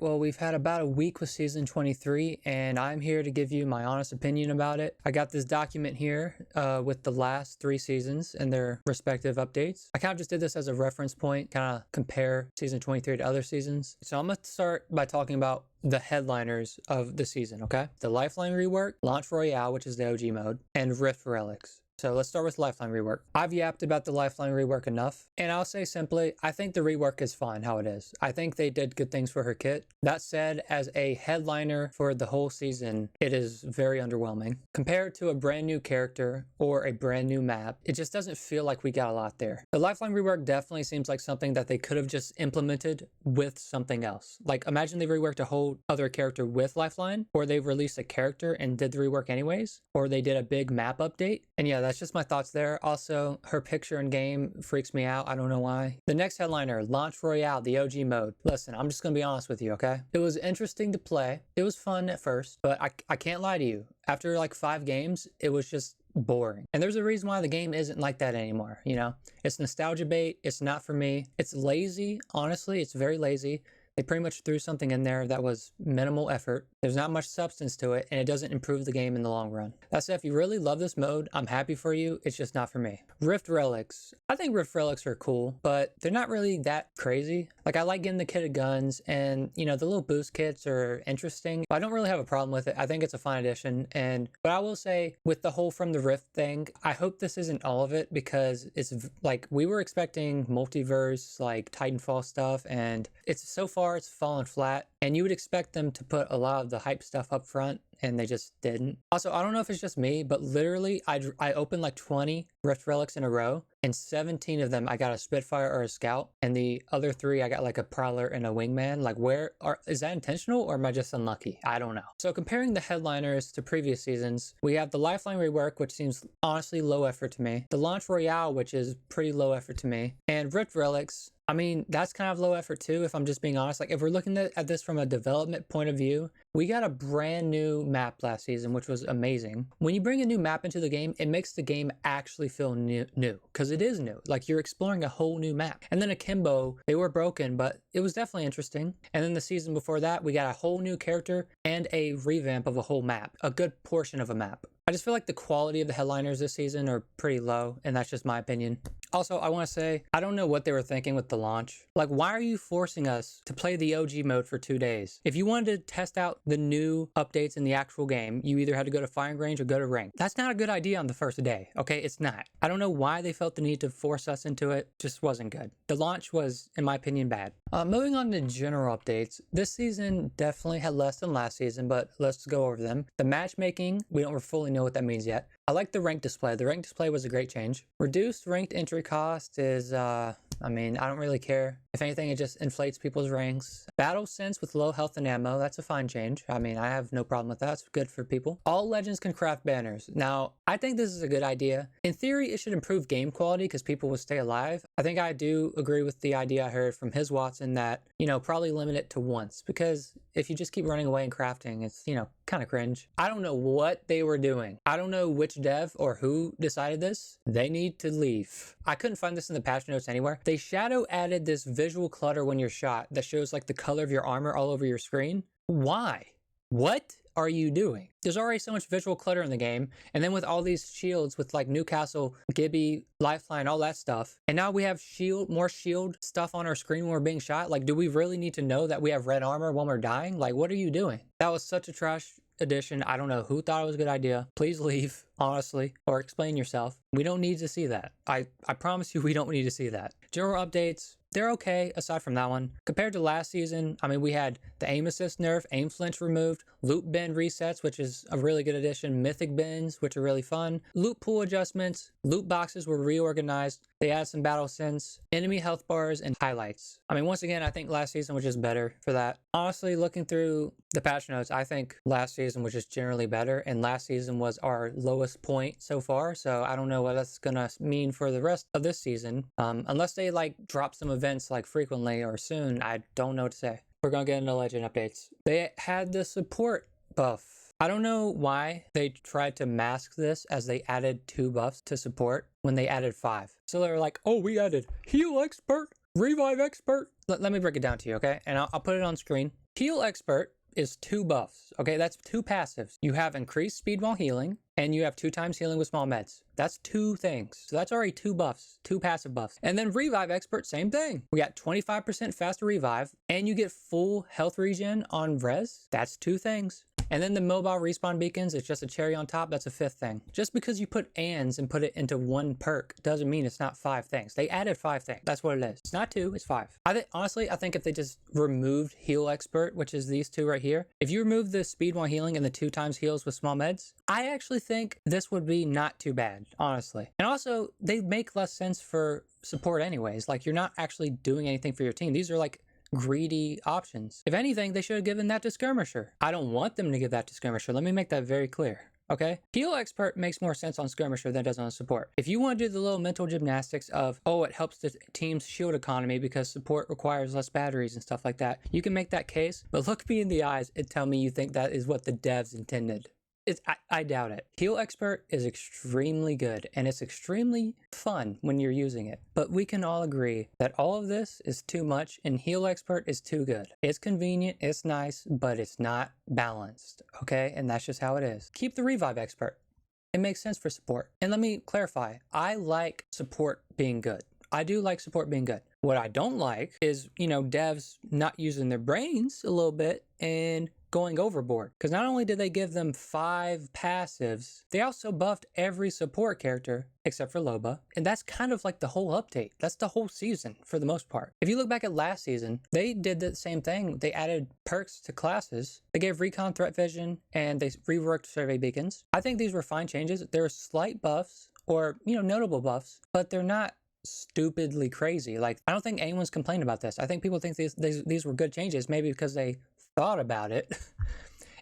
Well, we've had about a week with season 23, and I'm here to give you my honest opinion about it. I got this document here with the last 3 seasons and their respective updates. I kind of just did this as a reference point, kind of compare season 23 to other seasons. So I'm going to start by talking about the headliners of the season, okay? The Lifeline rework, Launch Royale, which is the OG mode, and Rift Relics. So let's start with Lifeline rework. I've yapped about the Lifeline rework enough, and I'll say simply, I think the rework is fine how it is. I think they did good things for her kit. That said, as a headliner for the whole season, it is very underwhelming. Compared to a brand new character or a brand new map, it just doesn't feel like we got a lot there. The Lifeline rework definitely seems like something that they could have just implemented with something else. Like, imagine they reworked a whole other character with Lifeline, or they released a character and did the rework anyways, or they did a big map update. And yeah, that's just my thoughts there. Also, her picture in game freaks me out. I don't know why. The next headliner, Launch Royale, the OG mode. Listen, I'm just gonna be honest with you, okay? It was interesting to play. It was fun at first, but I can't lie to you. After like 5 games, it was just boring. And there's a reason why the game isn't like that anymore, you know? It's nostalgia bait. It's not for me. It's lazy. Honestly, it's very lazy. They pretty much threw something in there that was minimal effort. There's not much substance to it, and it doesn't improve the game in the long run. That said, if you really love this mode, I'm happy for you. It's just not for me. Rift Relics. I think Rift Relics are cool, but they're not really that crazy. Like, I like getting the kitted guns, and, you know, the little boost kits are interesting. But I don't really have a problem with it. I think it's a fun addition. But I will say, with the whole From the Rift thing, I hope this isn't all of it, because it's like, we were expecting multiverse, like Titanfall stuff, and it's so far it's fallen flat, and you would expect them to put a lot of the hype stuff up front, and they just didn't. Also, I don't know if it's just me, but literally I opened like 20 Rift Relics in a row, and 17 of them I got a Spitfire or a Scout, and the other 3 I got like a Prowler and a Wingman. Like, is that intentional, or am I just unlucky? I don't know. So comparing the headliners to previous seasons, we have the Lifeline rework, which seems honestly low effort to me, the Launch Royale, which is pretty low effort to me, and Rift Relics. I mean, that's kind of low effort too, if I'm just being honest. Like, if we're looking at this from a development point of view, we got a brand new map last season, which was amazing. When you bring a new map into the game, it makes the game actually feel new, because it is new. Like, you're exploring a whole new map. And then Akimbo, they were broken, but it was definitely interesting. And then the season before that, we got a whole new character and a revamp of a whole map, a good portion of a map. I just feel like the quality of the headliners this season are pretty low, and that's just my opinion. Also, I want to say, I don't know what they were thinking with the launch. Like, why are you forcing us to play the OG mode for 2 days? If you wanted to test out the new updates in the actual game, you either had to go to firing range or go to rank. That's not a good idea on the first day, okay? It's not. I don't know why they felt the need to force us into it. Just wasn't good. The launch was, in my opinion, bad. Moving on to general updates, this season definitely had less than last season, but let's go over them. The matchmaking, we don't fully know what that means yet. I like the rank display. The rank display was a great change. Reduced ranked entry cost is, I mean, I don't really care. If anything, it just inflates people's ranks. Battle sense with low health and ammo, that's a fine change. I mean, I have no problem with that. It's good for people. All legends can craft banners. Now, I think this is a good idea. In theory, it should improve game quality because people will stay alive. I think I do agree with the idea I heard from his Watson that, you know, probably limit it to once, because if you just keep running away and crafting, it's, you know, kind of cringe. I don't know what they were doing. I don't know which dev or who decided this. They need to leave. I couldn't find this in the patch notes anywhere. They shadow added this visual clutter when you're shot that shows like the color of your armor all over your screen. Why? What are you doing? There's already so much visual clutter in the game, and then with all these shields with like Newcastle, Gibby, Lifeline, all that stuff, and now we have more shield stuff on our screen when we're being shot. Like, do we really need to know that we have red armor when we're dying? Like, what are you doing? That was such a trash addition. I don't know who thought it was a good idea. Please leave, honestly, or explain yourself. We don't need to see that. I promise you, we don't need to see that. General updates, they're okay aside from that one. Compared to last season, I mean, we had the aim assist nerf, aim flinch removed, loot bin resets, which is a really good addition, mythic bins, which are really fun, loot pool adjustments, loot boxes were reorganized, they added some battle sense, enemy health bars, and highlights. I mean, once again, I think last season was just better for that. Honestly, looking through the patch notes, I think last season was just generally better, and last season was our lowest point so far, so I don't know what that's gonna mean for the rest of this season. Unless they like drop some events like frequently or soon, I don't know what to say. We're gonna get into legend updates. They had the support buff. I don't know why they tried to mask this as they added 2 buffs to support when they added 5. So they were like, oh, we added heal expert, revive expert. Let me break it down to you, okay? And I'll put it on screen. Heal Expert is 2 buffs. Okay, that's 2 passives. You have increased speed while healing, and you have 2 times healing with small meds. That's 2 things. So that's already 2 buffs, 2 passive buffs. And then Revive Expert, same thing. We got 25% faster revive, and you get full health regen on res. That's 2 things. And then the mobile respawn beacons, it's just a cherry on top. That's a 5th thing. Just because you put ands and put it into 1 perk doesn't mean it's not 5 things. They added 5 things. That's what it is. It's not 2, it's 5. Honestly, I think if they just removed Heal Expert, which is these 2 right here, if you remove the speed while healing and the 2 times heals with small meds, I actually think this would be not too bad, honestly. And also, they make less sense for support anyways. Like, you're not actually doing anything for your team. These are like greedy options. If anything, they should have given that to Skirmisher. I don't want them to give that to Skirmisher. Let me make that very clear. Okay? Heal Expert makes more sense on Skirmisher than it does on support. If you want to do the little mental gymnastics of, oh, it helps the team's shield economy because support requires less batteries and stuff like that, you can make that case, but look me in the eyes and tell me you think that is what the devs intended. I doubt it. Heal Expert is extremely good, and it's extremely fun when you're using it. But we can all agree that all of this is too much, and Heal Expert is too good. It's convenient, it's nice, but it's not balanced, okay? And that's just how it is. Keep the Revive Expert. It makes sense for support. And let me clarify, I like support being good. I do like support being good. What I don't like is, devs not using their brains a little bit and going overboard. Because not only did they give them 5 passives, they also buffed every support character except for Loba. And that's kind of like the whole update. That's the whole season for the most part. If you look back at last season, they did the same thing. They added perks to classes. They gave recon threat vision and they reworked survey beacons. I think these were fine changes. There were slight buffs or, notable buffs, but they're not stupidly crazy. Like, I don't think anyone's complaining about this. I think people think these were good changes, maybe because they thought about it.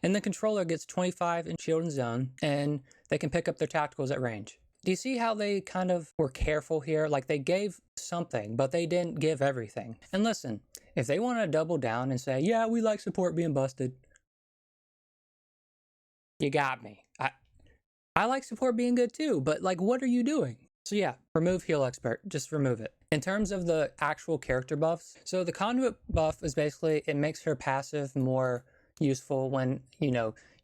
And the controller gets 25 in shield and zone, and they can pick up their tacticals at range. Do you see how they kind of were careful here? Like, they gave something, but they didn't give everything. And listen, if they want to double down and say, yeah, we like support being busted, you got me. I like support being good too, but like, what are you doing? So yeah, remove Heal Expert, just remove it. In terms of the actual character buffs, so the Conduit buff is basically, it makes her passive more useful when,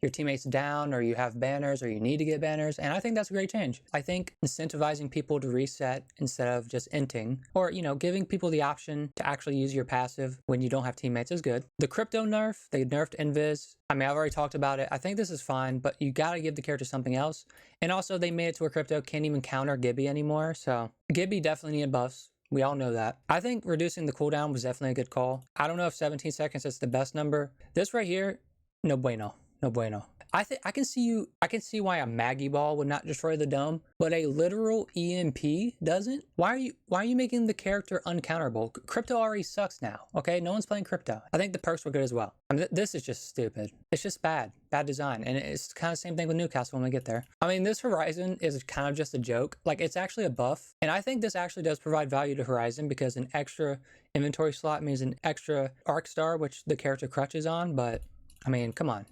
your teammate's down or you have banners or you need to get banners, and I think that's a great change. I think incentivizing people to reset instead of just inting, or, giving people the option to actually use your passive when you don't have teammates is good. The crypto nerf, they nerfed Invis. I mean, I've already talked about it. I think this is fine, but you gotta give the character something else. And also, they made it to where crypto can't even counter Gibby anymore, so Gibby definitely needed buffs. We all know that. I think reducing the cooldown was definitely a good call. I don't know if 17 seconds is the best number. This right here, no bueno. No bueno. I can see why a Maggie ball would not destroy the dome, but a literal EMP doesn't. Why are you making the character uncounterable? Crypto already sucks now, okay? No one's playing crypto. I think the perks were good as well. I mean, this is just stupid. It's just bad design, and it's kind of the same thing with Newcastle when we get there. I mean, this Horizon is kind of just a joke. Like, it's actually a buff, and I think this actually does provide value to Horizon because an extra inventory slot means an extra arc star, which the character crutches on. But I mean, come on.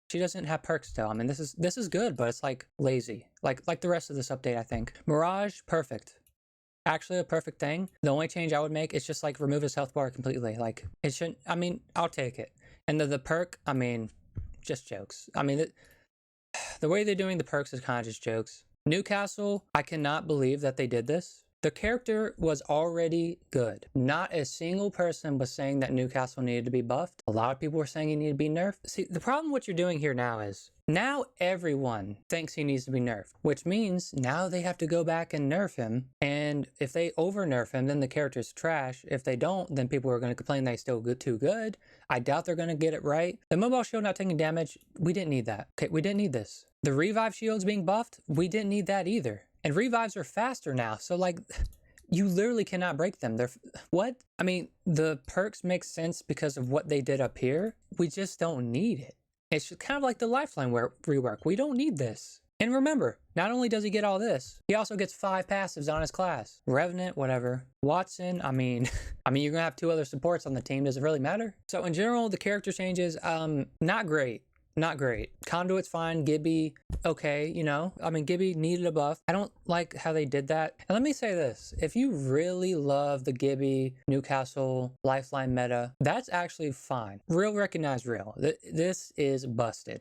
She doesn't have perks still. I mean, this is good, but it's like lazy. Like the rest of this update, I think. Mirage, perfect. Actually a perfect thing. The only change I would make is just like remove his health bar completely. Like, it shouldn't, I mean, I'll take it. And the perk, I mean, just jokes. I mean, the way they're doing the perks is kind of just jokes. Newcastle, I cannot believe that they did this. The character was already good. Not a single person was saying that Newcastle needed to be buffed. A lot of people were saying he needed to be nerfed. See, the problem what you're doing here now is, now everyone thinks he needs to be nerfed, which means now they have to go back and nerf him. And if they over nerf him, then the character's trash. If they don't, then people are going to complain they still too good. I doubt they're going to get it right. The mobile shield not taking damage, we didn't need that. Okay, we didn't need this. The revive shields being buffed, we didn't need that either. And revives are faster now, so like, you literally cannot break them. They're, what? I mean, the perks make sense because of what they did up here. We just don't need it. It's just kind of like the Lifeline rework. We don't need this. And remember, not only does he get all this, he also gets 5 passives on his class. Revenant, whatever. Watson, I mean, you're gonna have 2 other supports on the team. Does it really matter? So in general, the character changes, not great. not great. Conduit's fine. Gibby, okay, you know. I mean, Gibby needed a buff. I don't like how they did that. And let me say this. If you really love the Gibby, Newcastle, Lifeline meta, that's actually fine. Real recognize real. This is busted.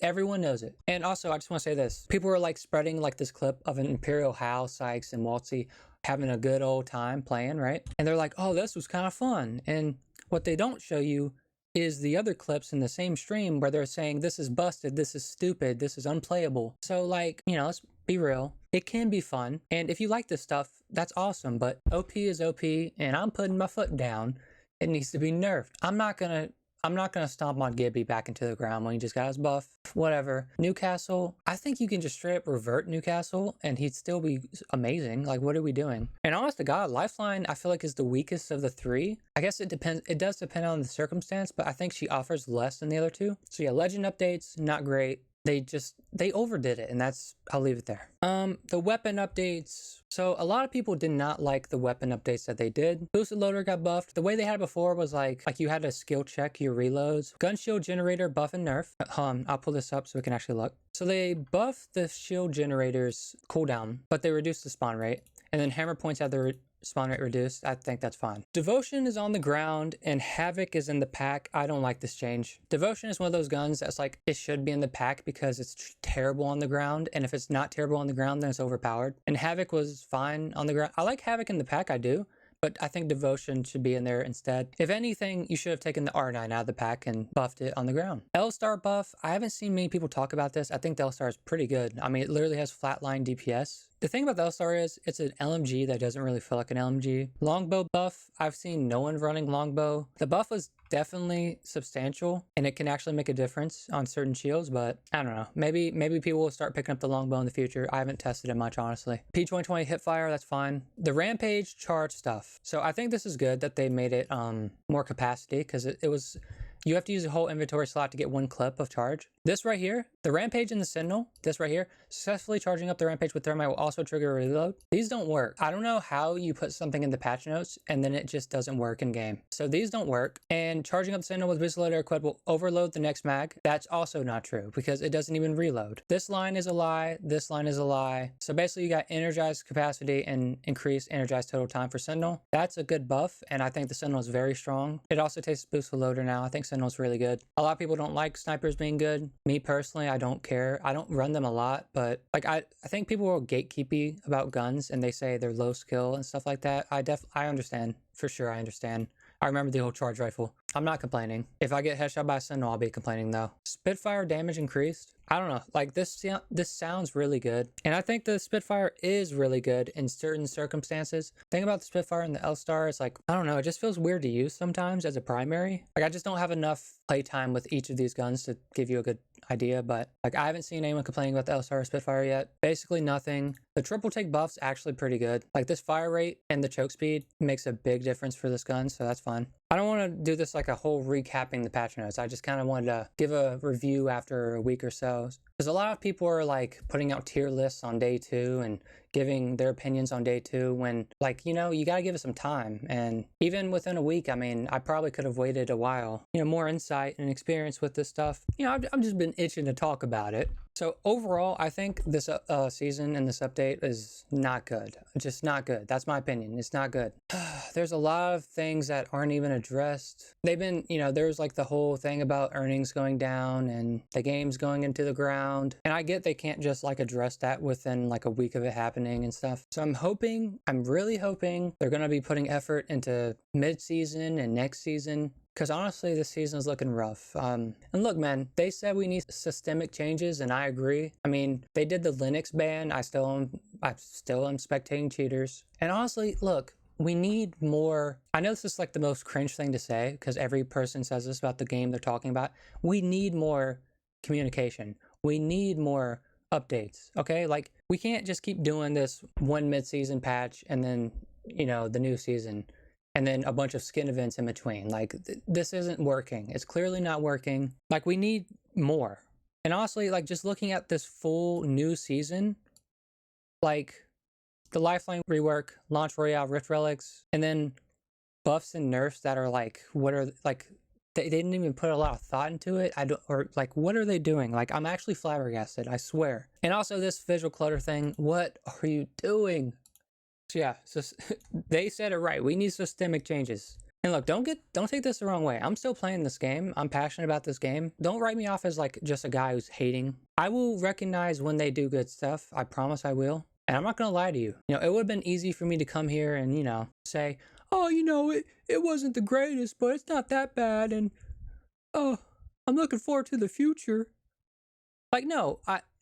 Everyone knows it. And also, I just want to say this. People were like spreading like this clip of an Imperial Hal, Sykes, and Waltzy having a good old time playing, right? And they're like, oh, this was kind of fun. And what they don't show you is the other clips in the same stream where they're saying, this is busted, this is stupid, this is unplayable. So like, you know, let's be real. It can be fun. And if you like this stuff, that's awesome. But OP is OP, and I'm putting my foot down. It needs to be nerfed. I'm not gonna stomp on Gibby back into the ground when he just got his buff. Whatever. Newcastle, I think you can just straight up revert Newcastle and he'd still be amazing. Like, what are we doing? And honest to God, Lifeline, I feel like is the weakest of the three. I guess it depends. It does depend on the circumstance, but I think she offers less than the other two. So yeah, legend updates, not great. They overdid it, and I'll leave it there. The weapon updates. So a lot of people did not like the weapon updates that they did. Boosted loader got buffed. The way they had it before was like you had to skill check your reloads. Gun shield generator buff and nerf. I'll pull this up so we can actually look. So they buffed the shield generator's cooldown, but they reduced the spawn rate. And then hammer points had the spawn rate reduced. I think that's fine. Devotion is on the ground and Havoc is in the pack. I don't like this change. Devotion is one of those guns that's like, it should be in the pack because it's terrible on the ground. And if it's not terrible on the ground, then it's overpowered. And Havoc was fine on the ground. I like Havoc in the pack, I do. But I think Devotion should be in there instead. If anything, you should have taken the R9 out of the pack and buffed it on the ground. L-Star buff, I haven't seen many people talk about this. I think the L-Star is pretty good. I mean, it literally has flatline DPS. The thing about the L-Star is, it's an LMG that doesn't really feel like an LMG. Longbow buff, I've seen no one running longbow. The buff was definitely substantial, and it can actually make a difference on certain shields, but I don't know. Maybe people will start picking up the longbow in the future. I haven't tested it much, honestly. P2020 hipfire, that's fine. The Rampage charge stuff. So I think this is good that they made it more capacity, because it was... You have to use a whole inventory slot to get one clip of charge. This right here, the Rampage and the Sentinel, this right here, successfully charging up the Rampage with Thermite will also trigger a reload. These don't work. I don't know how you put something in the patch notes and then it just doesn't work in game. So these don't work. And charging up the Sentinel with Boosted Loader Equip will overload the next mag. That's also not true because it doesn't even reload. This line is a lie. This line is a lie. So basically you got energized capacity and increased energized total time for Sentinel. That's a good buff, and I think the Sentinel is very strong. It also takes Boosted Loader now. I think Sentinel's really good. A lot of people don't like snipers being good. Me personally, I don't care. I don't run them a lot, but like I think people are gatekeepy about guns and they say they're low skill and stuff like that. I understand. For sure, I understand. I remember the old charge rifle. I'm not complaining. If I get headshot by a Sentinel, I'll be complaining though. Spitfire damage increased. I don't know. Like this sounds really good. And I think the Spitfire is really good in certain circumstances. The thing about the Spitfire and the L-Star is like, I don't know, it just feels weird to use sometimes as a primary. Like I just don't have enough playtime with each of these guns to give you a good idea, but like I haven't seen anyone complaining about the L-Star or Spitfire yet. Basically nothing. The triple take buff's actually pretty good. Like this fire rate and the choke speed makes a big difference for this gun, so that's fine. I don't want to do this like a whole recapping the patch notes. I just kind of wanted to give a review after a week or so. Because a lot of people are like putting out tier lists on day 2 and giving their opinions on day 2 when, like, you know, you got to give it some time. And even within a week, I mean, I probably could have waited a while. You know, more insight and experience with this stuff. You know, I've just been itching to talk about it. So overall, I think this season and this update is not good. Just not good. That's my opinion. It's not good. There's a lot of things that aren't even addressed. They've been, you know, there's like the whole thing about earnings going down and the game's going into the ground. And I get they can't just like address that within like a week of it happening and stuff. So I'm really hoping they're going to be putting effort into mid-season and next season. Because honestly, this season is looking rough. And look, man, they said we need systemic changes, and I agree. I mean, they did the Linux ban. I still am spectating cheaters. And honestly, look, we need more. I know this is like the most cringe thing to say, because every person says this about the game they're talking about. We need more communication. We need more updates, okay? Like, we can't just keep doing this one mid-season patch and then, you know, the new season. And then a bunch of skin events in between. Like, this isn't working. It's clearly not working. Like, we need more. And honestly, like, just looking at this full new season, like, the Lifeline rework, launch Royale, Rift Relics, and then buffs and nerfs that are like, what are, like, they didn't even put a lot of thought into it. I don't, or like, what are they doing? Like, I'm actually flabbergasted, I swear. And also this visual clutter thing, what are you doing? So yeah, so they said it right. We need systemic changes. And look, don't take this the wrong way. I'm still playing this game. I'm passionate about this game. Don't write me off as like just a guy who's hating. I will recognize when they do good stuff. I promise I will. And I'm not gonna lie to you. You know, it would have been easy for me to come here and, you know, say, oh, you know, it wasn't the greatest, but it's not that bad, and oh, I'm looking forward to the future. Like, no,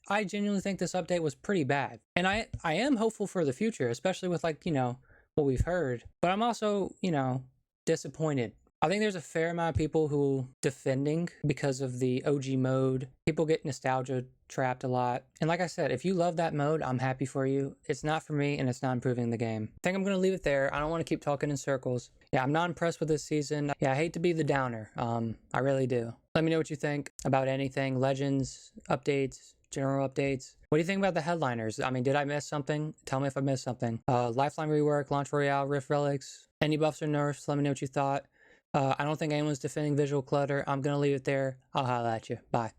I genuinely think this update was pretty bad. And I am hopeful for the future, especially with, like, you know, what we've heard. But I'm also, you know, disappointed. I think there's a fair amount of people who defending because of the OG mode. People get nostalgia trapped a lot. And like I said, if you love that mode, I'm happy for you. It's not for me, and it's not improving the game. I think I'm going to leave it there. I don't want to keep talking in circles. Yeah, I'm not impressed with this season. Yeah, I hate to be the downer. I really do. Let me know what you think about anything. Legends, updates, general updates. What do you think about the headliners? I mean, did I miss something? Tell me if I missed something. Lifeline rework, launch Royale, Rift Relics. Any buffs or nerfs? Let me know what you thought. I don't think anyone's defending visual clutter. I'm going to leave it there. I'll holla at you. Bye.